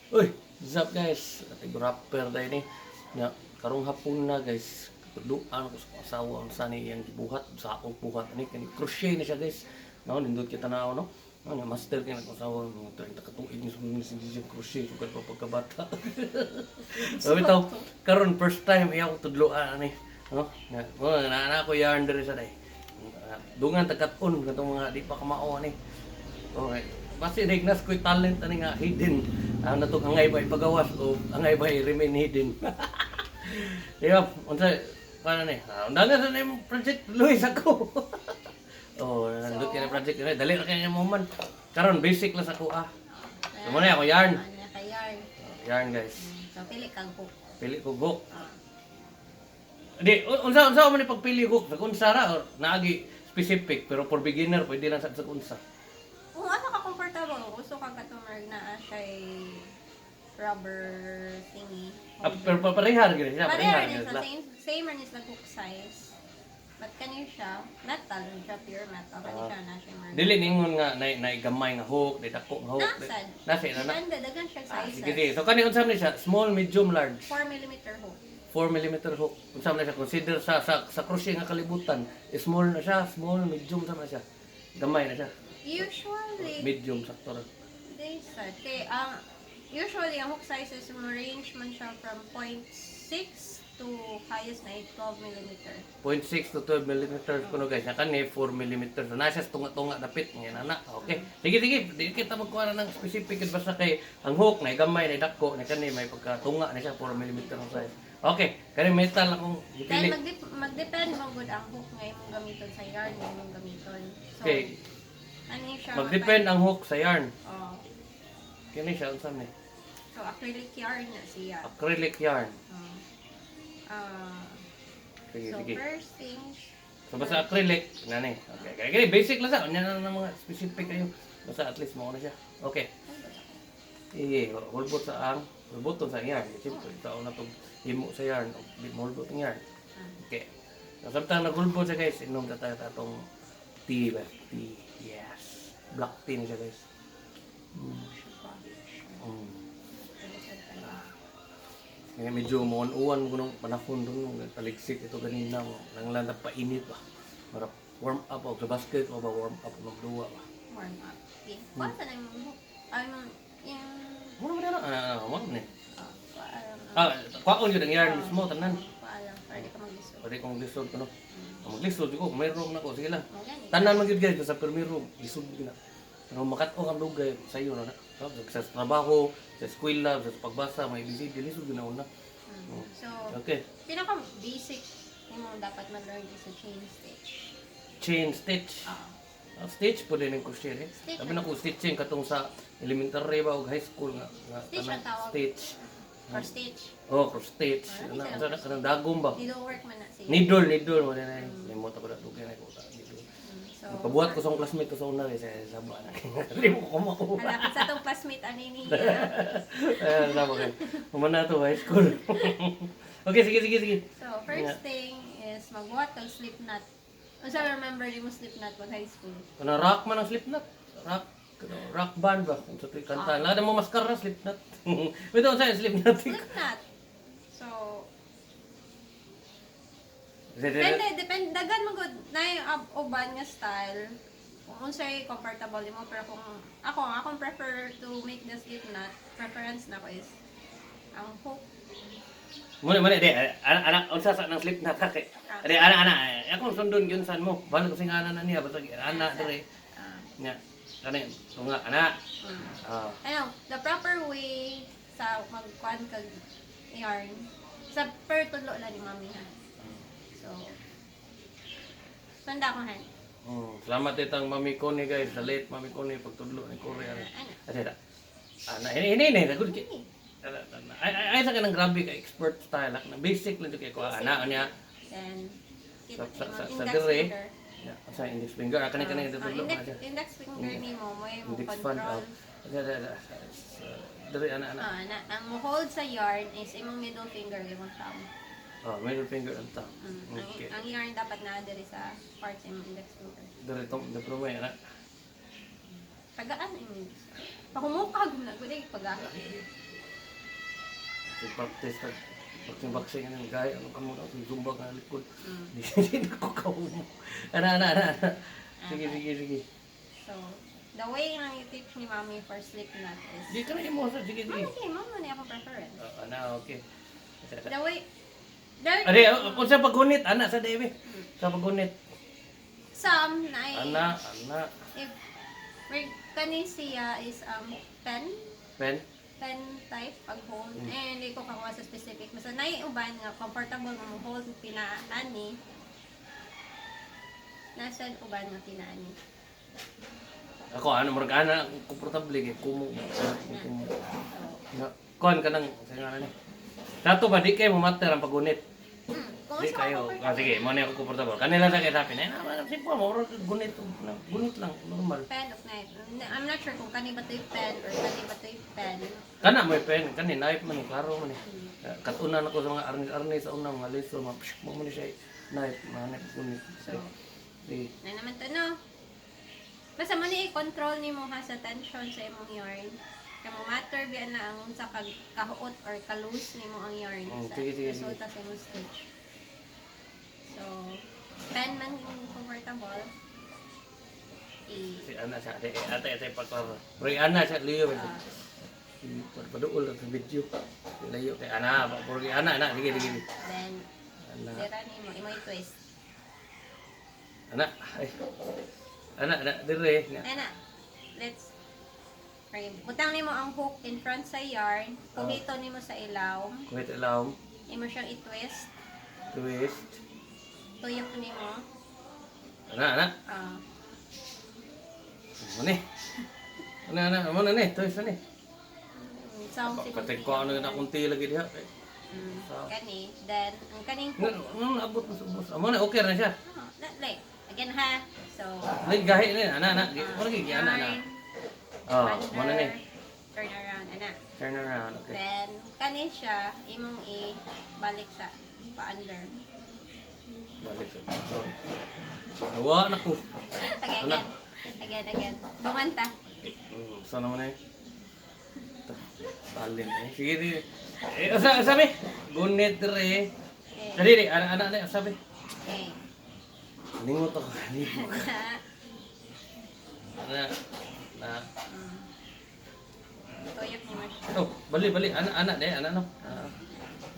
Uy, what's up guys? Ating rapper tayo ni. Na karong hapon na guys. Tudluan ko sa asawa ang sani yang gibuhat sa akong buhat ani kani crochet na siya guys. No, nindot kita na no. Ano, master kay ko asawa mo 30 ka tuig ni sa crochet ko pa pagkabata. Sabi taw karon first time iya ko tudluan ani. No, na ko yarn diri sa day. Dungan tagat-on katong mga di pa kamao ani. Okay. Basi dignas ko'y talent ani nga hidden. Natong angay ba ipagawas o angay ba remain hidden. Diba, unsa paano ni? Undangan sa name project Luis ako. Oh, nandot kay project ni dali ra kay moment. Karon basic lang sa ko So mo na ako yarn. Yarn guys. So pili kang hook. Pili ko hook. Di unsa man ni pagpili hook sa kunsa ra or naagi specific pero for beginner pwede lang sa kunsa. Kung ano ka comfortable, gusto ka katumar na siya rubber thingy. Pero parehar gid siya, Parehar din sa same rin is the hook size. But kani siya metal, siya pure metal. Kani siya na siya marine. Dili ningon nga na gamay nga hook, di dako nga hook. Nasa na. Ganda, dagan siya sizes. Sige. So kani unsa man siya? Small, medium, large. 4mm hook. 4mm hook. Unsa man siya consider sa crochet nga kalibutan? Small na siya, small, medium sa man siya. Gamay na siya. Usually Medium sakto ra. they said usually ang hook sizes mo range man siya from 0.6 to highest na 12mm. 0.6 to 12mm kuno guys. Kani 4mm. So nasa tunga-tunga dapit nga na. Okay. Sige. Di kita magkuha na ng specific basta kay ang hook na gamay na dako na kani may pagkatunga na siya 4mm ang size. Okay. Kani metal akong gipili. Then mag-depend mo gud ang hook nga imong gamiton sa yarn nga imong gamiton. So Okay. ano siya? Mag-depend ang hook sa yarn. Oh. Kini siya unsa ni? So acrylic yarn na siya. Acrylic yarn. Sige. First thing, So basta acrylic nani. Okay. Kaya basic lang sa kanya na ng mga specific kayo. Basta at least mo na siya. Okay. Hulbot sa ang hulboton sa yarn. Siyempre ito na tong himo sa yarn. Hulbot ang yarn. Okay. So samtang naghulbot siya guys, inom ta tayo atong tea ba? Tea. Yes. Black tea na siya guys. Kaya medyo muwan-uwan ko nung panahon doon, taliksik ito ganina mo. Nanglan pa init ba. Marap warm up ako sa basket o ba warm up ng duwa ba. warm up. Okay. Kwanza na yung hook. Yung... Muna mo na muna mo Paalam. Kwaon yun ang yarn mismo, tanan. Paalam. Pwede ka mag-lisod. Pwede kong lisod ko no. Mag-lisod ko, may room na ko, sige lang. Okay. Tanan man gyud guys sa permi room, lisod gyud na. Pero makat-o ang lugay sa iyo na. Sa trabaho, sa eskwela, sa pagbasa, may busy, lisod gyud na una. So, Okay. pinaka-basic mo dapat ma-learn is a chain stitch. Chain stitch. Stitch po din yung crochet eh. Stitch Sabi na ko stitching katong sa elementary ba o high school nga. Stitch ang tawag. Stitch. Or stitch. Oh, cross stitch. Ano kanang dagom ba? Needlework man na siya. Needle mo na. Limot ako na dugay na ko sa needle. So, Pabuhat ko sa akong classmate ko sa una sa saba na. Dili mo ko makuha. halapit sa itong classmate ani ni. Ayan, saba kay. Kumana to high school. Okay, sige. So, first thing is magbuhat kang slip knot. Unsa remember di mo slip knot pag high school? Kana rock man ang slip knot. Rock band ba? Kung sa kanta. Lada mo maskara slip knot. Ito sa slip knot. Slip knot. So, depende dagan mo gud na yung uban nga style. Kung unsay comfortable mo pero kung akong prefer to make the slip knot, preference na ko is ang hook. Muna, de. Anak, unsa sa nang slip knot kay. De, ana. Ako sundon gyud san mo. Balo ko sing ana na niya basta ana dire. Nya. Kani, tunga ana. Ano, the proper way sa magkuan kag yarn sa per tulo lang ni mami ha. So, sanda ko han. Salamat itang mami ko ni guys. Sa late mami ko ni pagtudlo ni Korea. Ada. Ana, ini good ki. Ay sa kanang grabe ka expert style na basic lang kay ko ana niya. Then Sa dire. Sa index finger akan ito tudlo na siya. index finger ni mo mo Index control. Dire ana. Ang hold sa yarn is imong middle finger imong thumb. Middle finger and thumb. Okay. Ang yarn dapat na diri sa parts imong index finger. Dire tong diploma ana. Pagaan imong. Pahumukag na gud pagaan. practice na boxing ng gaya ano kamo na zumba ka likod. Mm. Hindi ko kaumo. Ana. Sige. So, the way na you teach ni Mommy for slip knot is... Di ka na mo sa sige. Okay, Mama na ako preference. Okay. The way... There, Ari, kung sa paggunit, ana sa Devi. Sa paggunit. some na Ana. if kani siya is pen type pag hold hindi ko kakuha sa specific basta naiuban nga comfortable mo hold pinaani nasa uban nga pinaani Ako ano murag ana komportable gyud kumo. Kon ka nang nga ni. Dato ba di kay mo master ang paggunit? kung Di sa kayo. Sige, mo na ako komportable. Kanila sa kay sabi na, simple mo gunit lang normal. pen of knife I'm not sure kung kani ba to yung pen or kani ba to yung pen Kana may pen, kani knife man klaro man eh. Katunan ako sa mga arnis sa unang mga lesson, mo man siya knife, manip gunit. so Di na naman to no basta mo ni i-control ni mo ha sa tension sa imong yarn kamo matter biya na ang sa kahuot or ka-loose ni mo ang yarn sa sige. resulta sa imong stitch so pen man kung comfortable si ana sa ate paklaro. Pero ana sa liyo. Paduol sa video. Layo kay ana, puro ana, sige. then Ana. dira ni mo imo i-twist Ana, dire. ana let's okay, butang nimo ang hook in front sa yarn kumito nimo sa ilaw Kuwait alam, imo siyang i-twist twist. tuyok nimo Ana. Ano ni, twist ni. sound Patay ko ano na kunti lagi diha. kani then ang kaning hook Abot mo sa bus. Amo na okay na siya. like again ha so Lagi gahi ni, ana. Mo lagi ana. Mo na ni. turn around ana Turn around, okay. then kani siya imong i-balik sa pa-under Balik sa. Awa na ko. again bumanta Sana mo na eh. Talin eh. Sige di. Sabi. Gunit re. Dali, ana sabi. okay Lingot ako. Na. tuyok nimo siya Oh, bali. Ana no.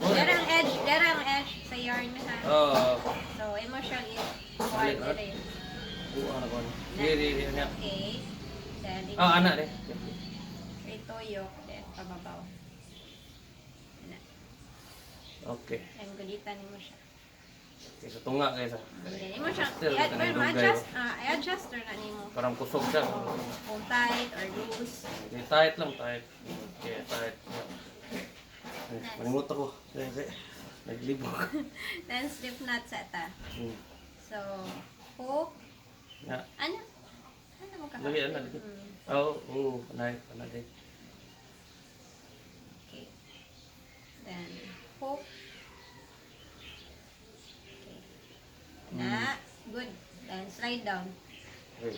darang edge sa yarn ha so imo siya i-wide dire Ano ko. Sige, ana. okay then Ana de. tuyok then pababaw ana Okay. and gulitan nimo siya Kaysa tunga kaysa. then imo siya Still, i-adjust na nimo Parang kusog siya. kung tight or loose Tight lang. Okay, tight. Malimut ako. Sige. Naglibog. then slip knot sa ta Hmm. so hook Ya. ano mo ka Lagi. Panay. okay then hook okay na good then slide down Okay.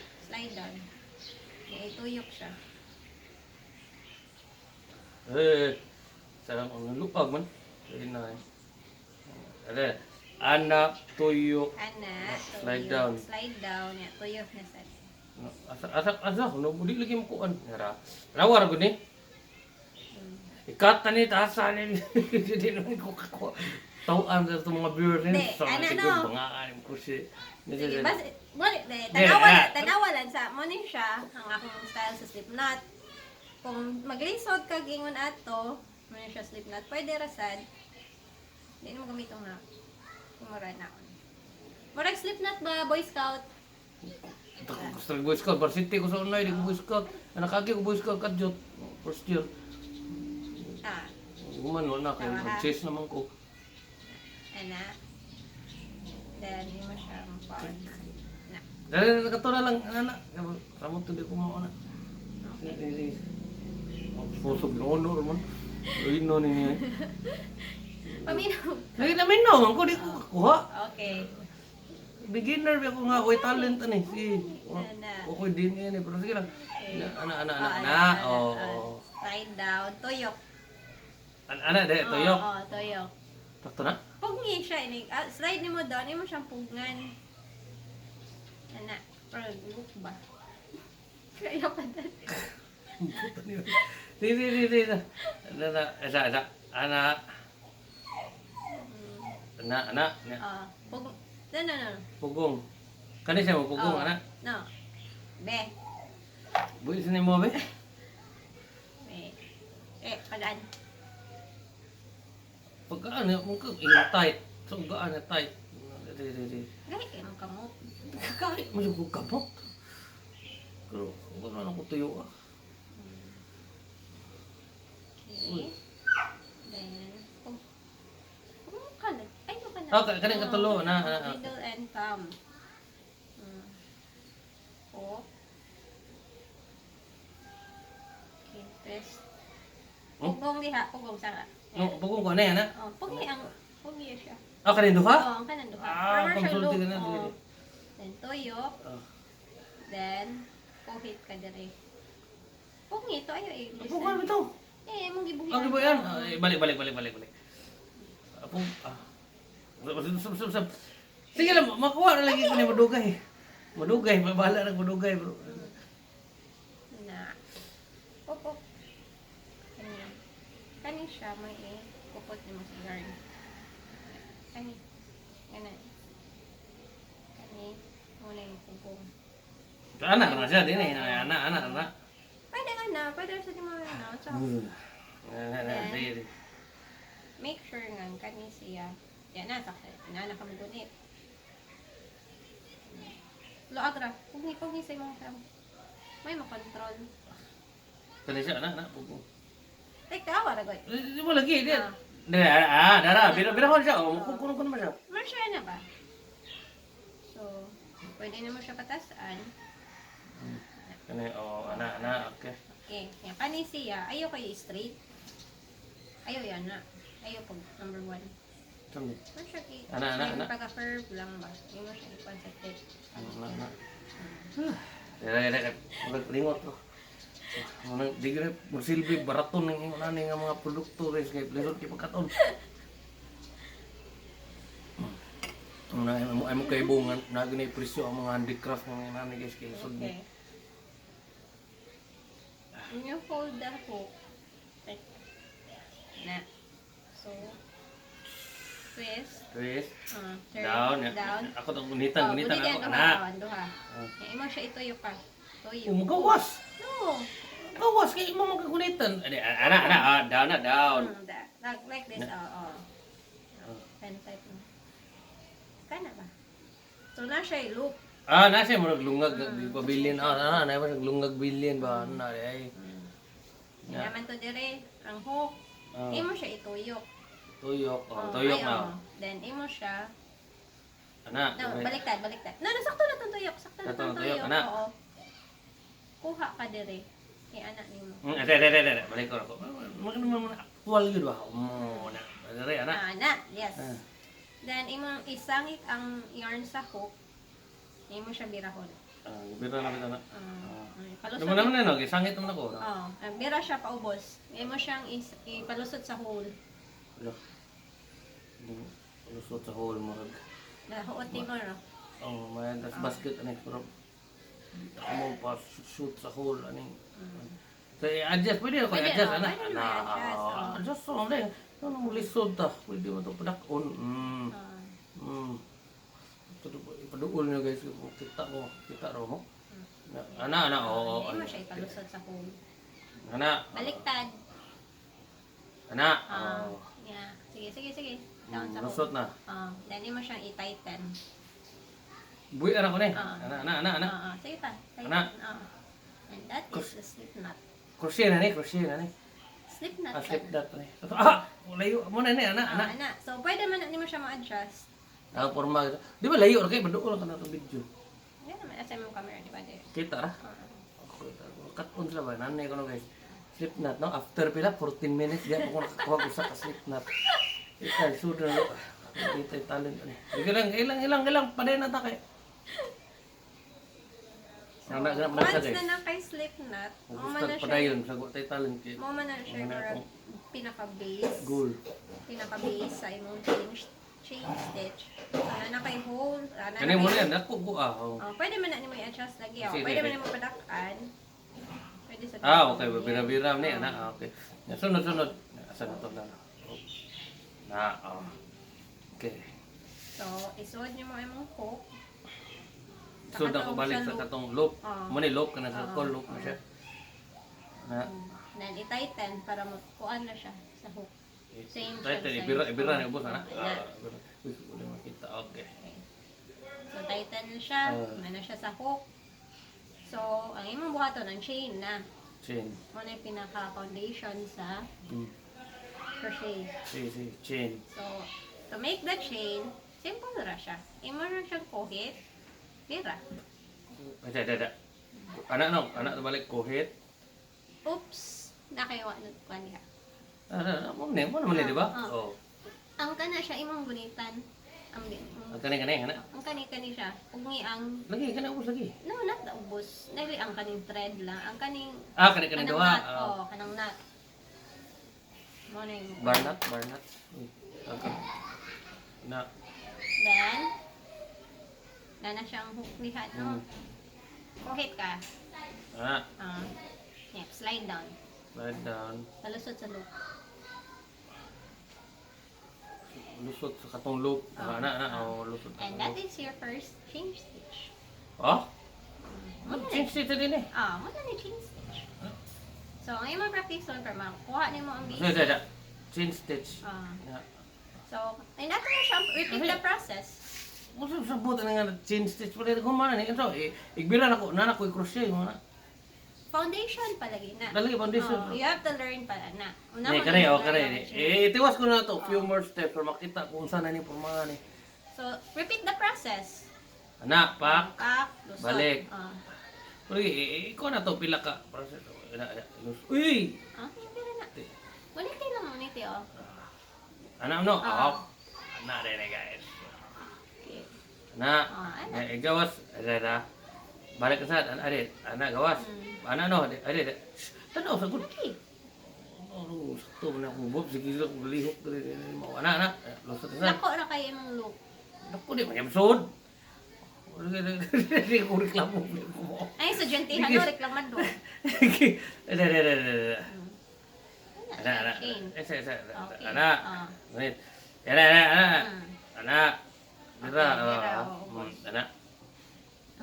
okay tuyok siya Sarang ang lupag man. Sige na eh. Anak, tuyok. ana Slide tuyok. down. slide down ya tuyok na sa Asa, budi lagi mo kuan. Rawar ko ni. Ikat ni tasa ni. Hindi naman ko kakuha. Tawaan sa mga viewers ni. Hindi, So, ano, siguro no? bangaan yung crochet. sige bas tanawalan sa mo ni siya ang akong style sa slip knot kung maglisod ka gingon ato mo ni siya slip knot pwede rasad hindi mo gamitong na kumura na ako murag slip knot ba Boy Scout Gusto ng Boy Scout. Varsity ko sa online. Di ko Boy Scout. Nakagi ko Boy Scout kadyot. First year. Guman, wala kayo. Mag-chase naman ko. ana then hindi mo siya mapawad na Dahil nakatula lang, anak. Ramon to di ko mauna. Pusog na honor man. Ino niya. paminaw Lagi namin no, ko di ko kakuha. okay Beginner ba ko nga, ako'y talent ani. Si, Ana. ako'y din yan eh. Pero sige lang. Okay. Ana. slide down tuyok Ana, de, tuyok. Oo, tuyok. Takto na? Pugngi siya. Slide mo doon, mo siyang pugngan. Ana, pero look ba? Kaya pa dati. Di. Ana, isa. Ana. Ana. Pug... No. Pugong. Kani siya mo pugong, ana? No. Be. Builis ni mo, be? Be. Padaan. Pagkaan, yung tight. So, gaan na tight. Di. Gaya kayo mong kamot. Kakalit mo yung kamot. Pero, wala na ko tuyo ah. Okay. Then, kalag. Ay, no ka na. Okay, kaning katulo na. Middle and thumb. Hook. Okay, twist. Pugong diha, pugong sanga. No, pugong ko na yan ha? Pugi siya. Ah, kanin duha? Oo, ang kanan duha. Commercial consulting look. ka na. Then, tuyok. Then, kuhit ka dire. Pungi ito, ayo Pugong ito. mong gibuhian. Ang iba yan. Balik. Apong, Sub. Sige lang, makuha na lagi ko na madugay. Bahala ng madugay bro. Na. Opo. Kani siya, may kupot ni mo sa yarn. Kani. Muna yung pugong. Anak na siya, din eh. Anak. Pwede sa di mo na. So, make sure nga kani siya. Yan na, na kami gunit. Loagra, pugni sa mga kam. May makontrol. Kani siya, anak, pugong. Take tawa na goy. Di mo lagi, di. Dara, bira siya. Kukunin ko naman siya. Marsya na ba? So, pwede naman siya patasaan. Kani, anak, okay. Okay, yan. Kani siya, ayaw kayo straight. Ayaw yan na. Ayaw pag number 1. Tama. Marsya kayo. Anak. Pagka-curve lang ba? Yung mo siya i-concentrate. Anak. Dara, maglingot ko. Di ko na magsilbi, baraton ng nga mga produkto rin. Kaya pleasure kayo pagkaton. Ay mo kayo bungan, naginay presyo ang mga handicraft ng nanay guys kaya lisod niya. Okay. When you hold the hook, like na. So, twist. Turn Down. Ako itong gunitan ako. Anak. Duha. Imo siya ituyo ka. Tuyo. Magawas. No. Gawas kaya mo magagunitan. Anak. Down. Like this. Pen type mo. Kana ba? So, na siya loop. Nasa mo naglungag pabilin. Na mo naglungag bilin ba na ay. Naman to dire ang hook. Imo siya ituyok. Tuyok na. Then imo siya. Anak. Baliktad. No, sakto na tong tuyok. Sakto na tong tuyok. Anak. Oo. Kuha ka dire. Kay anak nimo. Balik ko ako. Magano actual gyud ba? Na. Dire anak. Anak, yes. Then imo isangit ang yarn sa hook. Imo siya birahon. Bira na. Palusot. Naman na gisangit naman ako. Bira siya paubos. Imo siyang ipalusot sa hole. Lusot sa hole mo. Nahuot mo no. May das basket ani pero ako mo pa shoot sa hole ani. So adjust pwede ako adjust ana. Adjust so lang. Ano lisod ta. Pwede mo to padakon. Ipaduol nyo guys, kita ro mo. Ana, oo. Hindi mo siya ipalusot sa hole. Ana. Baliktad. Ana. Yeah. Sige. Down sa hole. Lusot na. Then mo siyang i-tighten. Buwi ara ko ni. Ana. Sige pa. Ana. And that is the slip knot. Crochet na ni. Slip knot. Slip knot ni. Layo mo na ni, ana. So pwede man ni mo siya ma-adjust. Forma. Di ba layo kay baduol ka na to video. Yan naman sa imong camera di ba dire? Kita ra. Cut on sila ba? Nanay ko no guys. Slip knot no after pila 14 minutes diyan ako nakakuha ko sa slip knot. Ika sudo no. Kita talent ani. Ilang paday na ta kay. Once na kay slip knot, mo man na siya. Padayon sa tay talent kay. Mo man na siya pinaka-base. Goal. Pinaka-base sa imong chain stitch. Na kay hole. Kani mo na yan, ako ko Pwede man na nimo i-adjust lagi. Sige, Pwede man sige. nimo padakan. Pwede sa Okay, bira-bira ni ana. Okay. Sunod. Asa na to na. Okay. So, isuod niyo mo imong hook. So na ko balik sa katong loop. Mo ni loop kana sa call loop na siya. Then i-tighten para kuan na siya sa hook. Same siya. Ibira ni ubos ana. Ulit makita. Okay. So tighten na siya, na siya sa hook. So ang imong buhaton ang chain na. Chain. Mo na yung pinaka-foundation sa crochet. Chain. So to make the chain, simple ra siya. Imo ra siyang kuhit. Pira. Ada. Anak balik kuhit. Oops, nakaiwa na kuan niya. Mo naman di ba? Ang kana siya imong gunitan. Ang Kani ana. Ang kani siya. Ugni ang Lagi kana ubos lagi. no, not the ubos. Dili ang kaning thread lang. Ang kaning Kani dawa. Kanang nut. Mo na yung Barnat. Na. Then, na siyang hook nihat, no? Kuhit ka. Yeah, slide down. Slide down. Talusot sa loop. Lusot sa katong loop. Lusot. And that is your first chain stitch. Change dito din eh. Muna ni chain stitch. So, ang imong practice on para makuha nimo ang basic. Chain stitch. So, ay nato na siya repeat the process. Musa sabot na nga chain stitch pa rin ko man ni. So, igbira na ko crochet mo na. Foundation palagi na. Dalagi foundation. You have to learn pala na. Kani. Tiwas ko na to few more steps para makita kung saan na ni pormahan ni. So, repeat the process. Pak, lusot. balik. Uy, ikaw na to pila ka process. Uy. Hindi na. Balik kayo lang muna ito, No. Ana rin guys. Okay. Gawas. Ada. Balik ke saat anak gawas. Adik. Tanaw sa gud. Sakto na akong bob sige ko lihok diri mau anak. Lusot sa. Dako na kayo imong loop. Dako di man episode. Di ko reklamo ko. Ay, estudyante ano reklamado. Anak. Chain. Okay. Anak. Wait. Anak. Mira. Anak.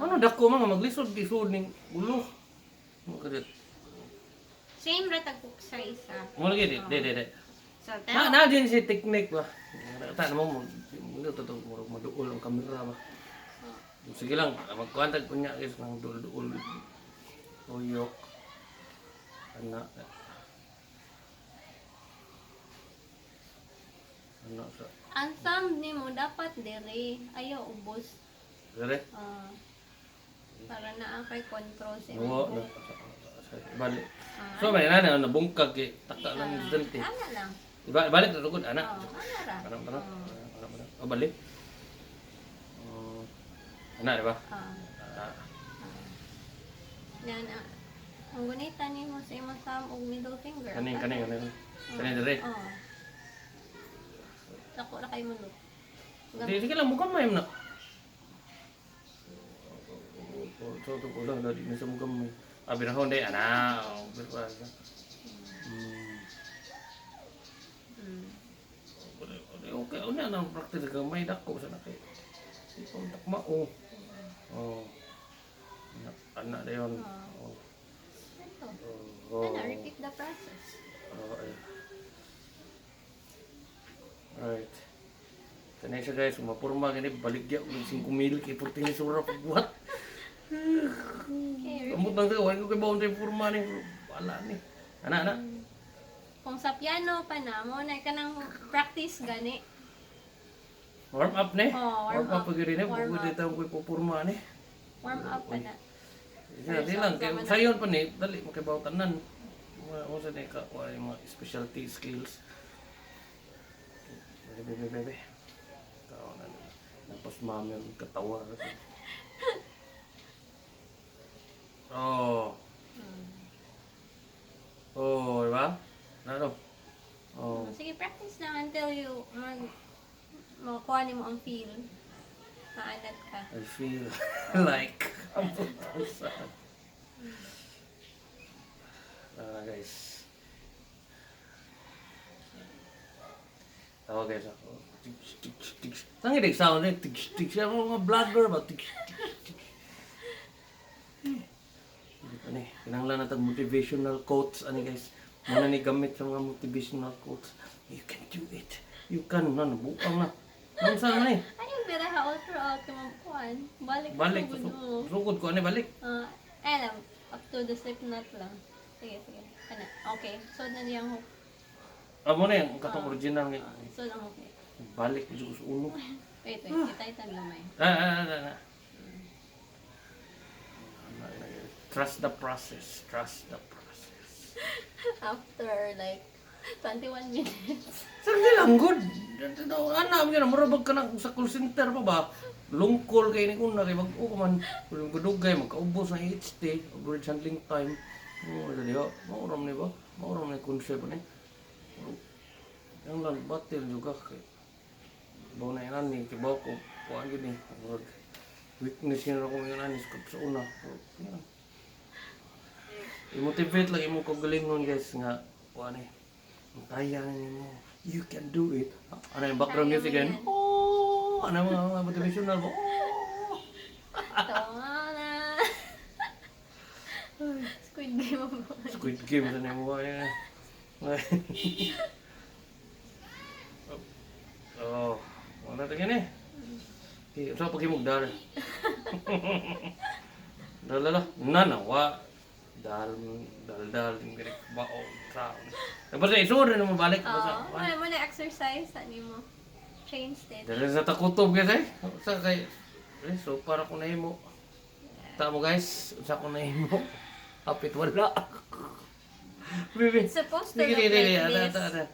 Ano dako man maglisod-lisod ning ulo. Mo kadit. Same ra tag sa isa. Mo lagi di. So, Na din si technique ba. Ta mo to maduol ang kamera ba. Sige lang, magkuantag ko niya guys ng duol-duol. Tuyok. Anak. Sa. ang thumb nimo dapat diri ayaw ubos. Dire? Para na kay control sa Oo, imong. balik. So may na nabungkag kay taka lang dente. Ana lang. Balik na tugod anak. Ana ra. Anak. Balik. Anak di ba? Yan ang gunita nimo sa imong thumb ug middle finger. Kani dire. Dako na kay mo loop. Sige lang mukhang may na. So to ulang dari ni sa mukhang may. Abi na honde ana. Okay, una nang practice ka may dako sa nakay. Ipon takmao. Anak dayon. Repeat the process. Right. Kanay siya guys, mapurma gani baligya og 5,000 kay purti ni sura pagbuhat. Amot lang ko, ko kay bawon tay purma ni wala ni. Ana. Kung sa piano pa na mo na kanang practice gani. Warm up ni. Warm up pag rin pag dito ko pupurma ni. Warm up pa na. Di lang kay sayon pa ni dali makibaw tanan. Mo sa ni ka mga specialty skills. Bebe. Kau na. Tapos mami ang katawa. Diba? Ano? makuha mo ang feel. Maanat ka. I feel like I'm guys. Guys ako. Nanginig sound eh. Siya mga vlogger ba? Ano kinanglan natag motivational quotes ani guys. Muna ni gamit sa mga motivational quotes. You can do it. You can. Buang na. Ano saan na eh? Ayun, pero how throughout ka mabukuan. Balik. Sugod ko. Ano balik? Alam, up to the slip knot lang. Sige. Ano? Okay. So, na niyang hook. Amo na yan. Katong original nga. So, ang hook. Balik ko sa ulo. Wait. Kita lamay. Trust the process. After like 21 minutes. Sagdi lang, good. Anak, marabag ka na sa call center pa ba? Lungkol kayo ni kuna, kay mag-o ka man. Kung gudugay, magkaubos na HT, average handling time. Mauram ni ba? Mauram na yung concept ni. Yang lang, batil juga kay. Bawa na yan ni, kay bawa ko, kuhaan yun eh. Weakness yun ako yung anis ko sa una. I-motivate lang yung kagalingon guys nga, kuhaan eh. Kaya na mo. You can do it. Ano yung background music yan? Oh! Ano mga motivational mo? Oh! Tawa na. Squid Game mo. Squid Game sa niya mo. Oh. Wala ito yan eh. Saan pag-imog dal? Dal. Nanawa. Dal. Bao. Basta isuro na mo balik. Oo. Mo na exercise. Ano mo? Chain stitch. Dali sa takutob kasi. Sa kay. So para ko na imo. Tama guys. Sa ko na imo. Apit wala. Bibi. It's supposed to look like this.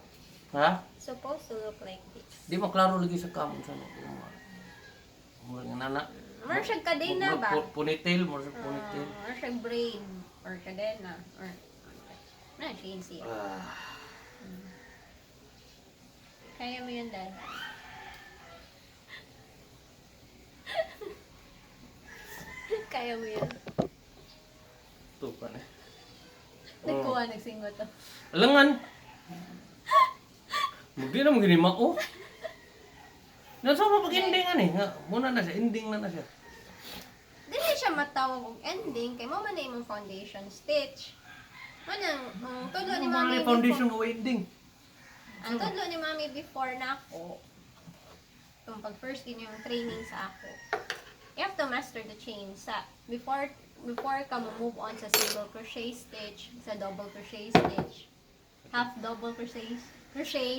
Ha? Supposed to look like this. Di maklaro lagi sa kamon sa mo. Mga nana. More siya kadena ba? Ponytail, more siya ponytail. Or siya braid. Or kadena. Or na, chain siya. Kaya mo yun, Dad. Kaya mo yun. Ito pa na. Nagkuha, nagsingot to. Alangan! Hindi na mo ginimao. Nasa mo pag-endingan eh. Muna na siya, ending na siya. Dili siya matawag og ending kay mo man na imong foundation stitch. Manang tudlo ni mami Mga foundation mo ending. Ang tudlo ni mami before na ako. Kung pag first din yung training sa ako. You have to master the chain sa before ka move on sa single crochet stitch, sa double crochet stitch, half double crochet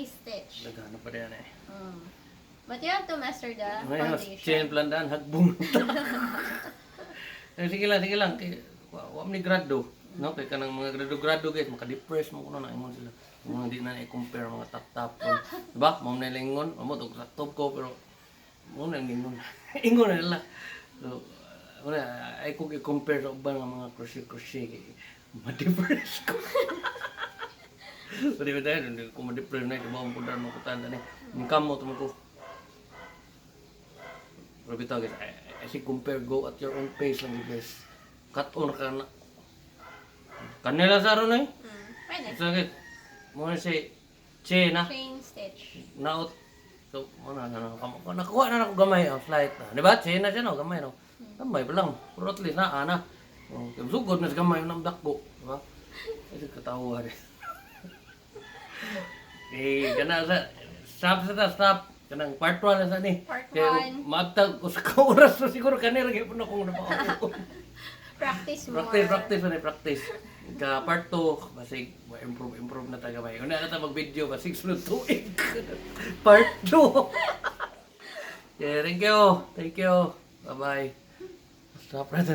stitch. Nagano pa rin eh. But you have to master the foundation. Chain plandan, hagbong. Sige lang. Wala ni grado. No? Kaya ka ng mga grado guys, maka-depress mo kuno na imon sila. Mga hindi na i-compare mga tap-tap. Diba? Mom na lingon. Mamo to top ko pero mo na lingon. Ingon na nila. So, ay kung i-compare sa ubang mga crochet ma-depress ko. Pwede ba tayo? Kung ma-depress na ito, bawang pudar mo kutanda na. Yung kamot mo ko. Pero bitaw guys, I say compare, go at your own pace lang guys. Cut on ka na. Kanila sa ron eh. Pwede. Sakit. Muna si Che na. Chain stitch. Naot. So, muna nakuha na ako gamay. Slight na. Di ba? Che na siya no? Gamay no? Gamay pa lang. Pero at least na. Sugod na sa gamay yung namdak ko. Di ba? Ito katawa rin. Kana sa stop. Kanang part 1 na sa ni. Part 1. Maagtag ko sa kauras so siguro kanila gyud na kung napako. Practice more. Practice. Ka part 2 basig improve na ta gamay. Una na ta mag-video basig sulod tuig. Part 2. Yeah, thank you. Bye-bye. Stop right.